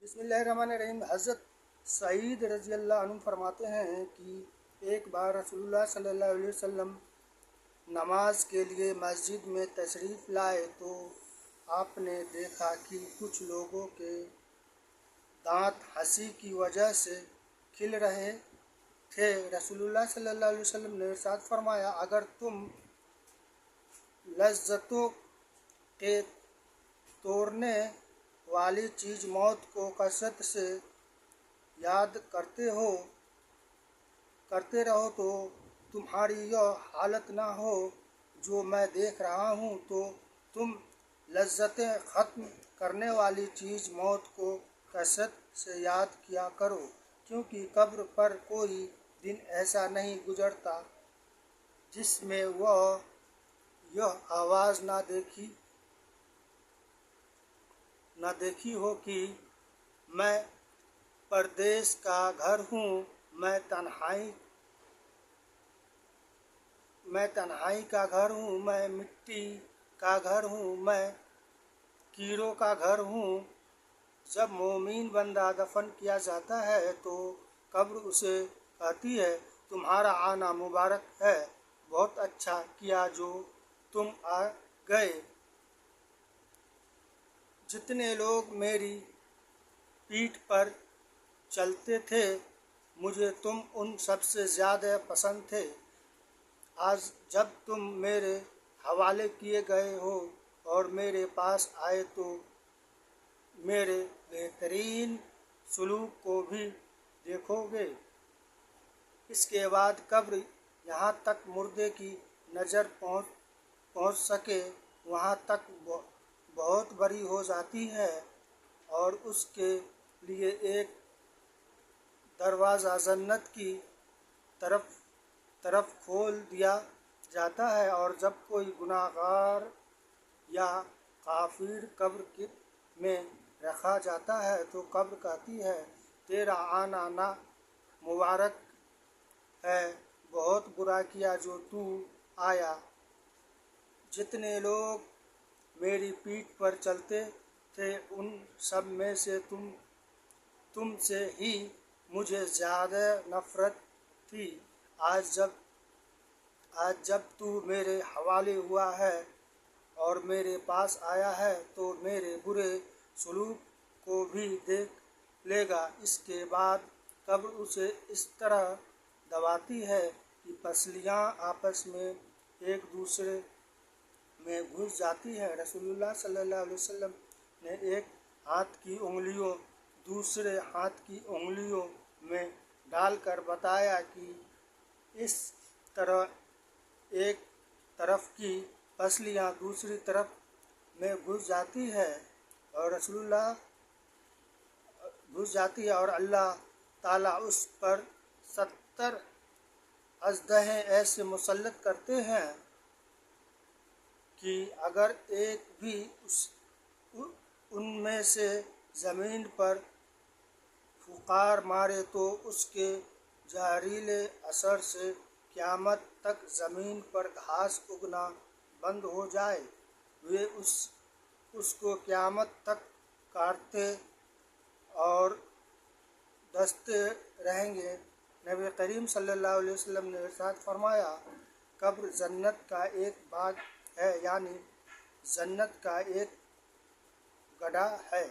بسم اللہ الرحمن الرحیم۔ حضرت سعید رضی اللہ عنہ فرماتے ہیں کہ ایک بار رسول اللہ صلی اللہ علیہ وسلم نماز کے لیے مسجد میں تشریف لائے تو آپ نے دیکھا کہ کچھ لوگوں کے دانت ہنسی کی وجہ سے کھل رہے تھے۔ رسول اللہ صلی اللہ علیہ وسلم نے ارشاد فرمایا، اگر تم لذتوں کے توڑنے والی چیز موت کو کثرت سے یاد کرتے رہو تو تمہاری یہ حالت نہ ہو جو میں دیکھ رہا ہوں، تو تم لذتیں ختم کرنے والی چیز موت کو کثرت سے یاد کیا کرو، کیونکہ قبر پر کوئی دن ایسا نہیں گزرتا جس میں وہ یہ آواز نہ دیکھی ہو کہ میں پردیس کا گھر ہوں، میں تنہائی کا گھر ہوں، میں مٹی کا گھر ہوں، میں کیڑوں کا گھر ہوں۔ جب مومن بندہ دفن کیا جاتا ہے تو قبر اسے کہتی ہے، تمہارا آنا مبارک ہے، بہت اچھا کیا جو تم آ گئے۔ جتنے لوگ میری پیٹھ پر چلتے تھے مجھے تم ان سب سے زیادہ پسند تھے۔ آج جب تم میرے حوالے کیے گئے ہو اور میرے پاس آئے تو میرے بہترین سلوک کو بھی دیکھو گے۔ اس کے بعد قبر جہاں تک مردے کی نظر پہنچ سکے وہاں تک بہت بڑی ہو جاتی ہے اور اس کے لیے ایک دروازہ جنت کی طرف کھول دیا جاتا ہے، اور جب کوئی گناہ گار یا کافر قبر میں رکھا جاتا ہے تو قبر کہتی ہے، تیرا آنا نہ مبارک ہے، بہت برا کیا جو تو آیا۔ جتنے لوگ میری پیٹھ پر چلتے تھے ان سب میں سے تم سے ہی مجھے زیادہ نفرت تھی۔ آج جب تو میرے حوالے ہوا ہے اور میرے پاس آیا ہے تو میرے برے سلوک کو بھی دیکھ لے گا۔ اس کے بعد قبر اسے اس طرح دباتی ہے کہ پسلیاں آپس میں ایک دوسرے میں گھس جاتی ہیں۔ رسول اللہ صلی اللہ علیہ وسلم نے ایک ہاتھ کی انگلیوں دوسرے ہاتھ کی انگلیوں میں ڈال کر بتایا کہ اس طرح ایک طرف کی پسلیاں دوسری طرف میں گھس جاتی ہے اور اللہ تعالیٰ اس پر 70 اژدہیں ایسے مسلط کرتے ہیں کہ اگر ایک بھی ان میں سے زمین پر پھونکار مارے تو اس کے زہریلے اثر سے قیامت تک زمین پر گھاس اگنا بند ہو جائے، وہ اس کو قیامت تک کاٹتے اور ڈستے رہیں گے۔ نبی کریم صلی اللہ علیہ وسلم نے ارشاد فرمایا، قبر جنت کا ایک باغ ہے، یعنی جنت کا ایک گڑھا ہے۔